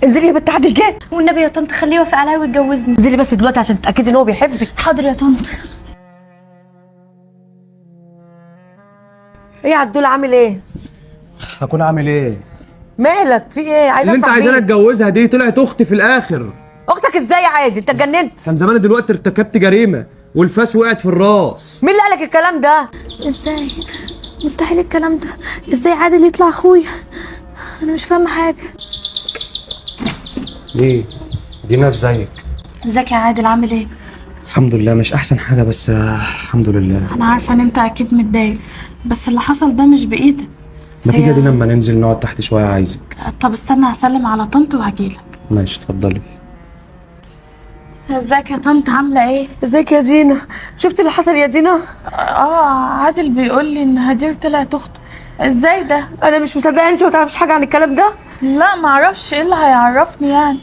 انزلي يا بنت عادل جه. والنبي يا طنط خليه يوافق عليا ويتجوزني. انزلي بس دلوقتي عشان تتاكدي ان هو بيحبك. حاضر يا طنط. ايه يا عدول عامل ايه؟ هكون عامل ايه؟ مالك في ايه؟ عايزه اللي انت افهم عايزاني مين؟ اتجوزها دي طلعت اختي في الاخر. اختك ازاي يا عادل؟ انت اتجننت؟ كان زمان دلوقتي ارتكبت جريمه والفاس وقعت في الراس. مين اللي قالك الكلام ده؟ ازاي؟ مستحيل الكلام ده. ازاي عادل يطلع اخويا؟ انا مش فاهمه حاجه. ايه؟ دي ناس زيك. ازيك يا عادل عامل ايه؟ الحمد لله مش احسن حاجه بس الحمد لله. انا عارفه ان انت اكيد متضايق، بس اللي حصل ده مش بايدك. ما تيجي دي لما ننزل نقعد تحت شويه عايزك. طب استنى هسلم على طنط وهجيلك. ماشي اتفضلي. ازيك يا طنط عامله ايه؟ ازيك يا دينا؟ شفتي اللي حصل يا دينا؟ عادل بيقول لي ان هدير طلعت اخته. ازاي ده؟ انا مش مصدقه، انت ما تعرفيش حاجه عن الكلام ده؟ لا معرفش، ايه اللي هيعرفني يعني؟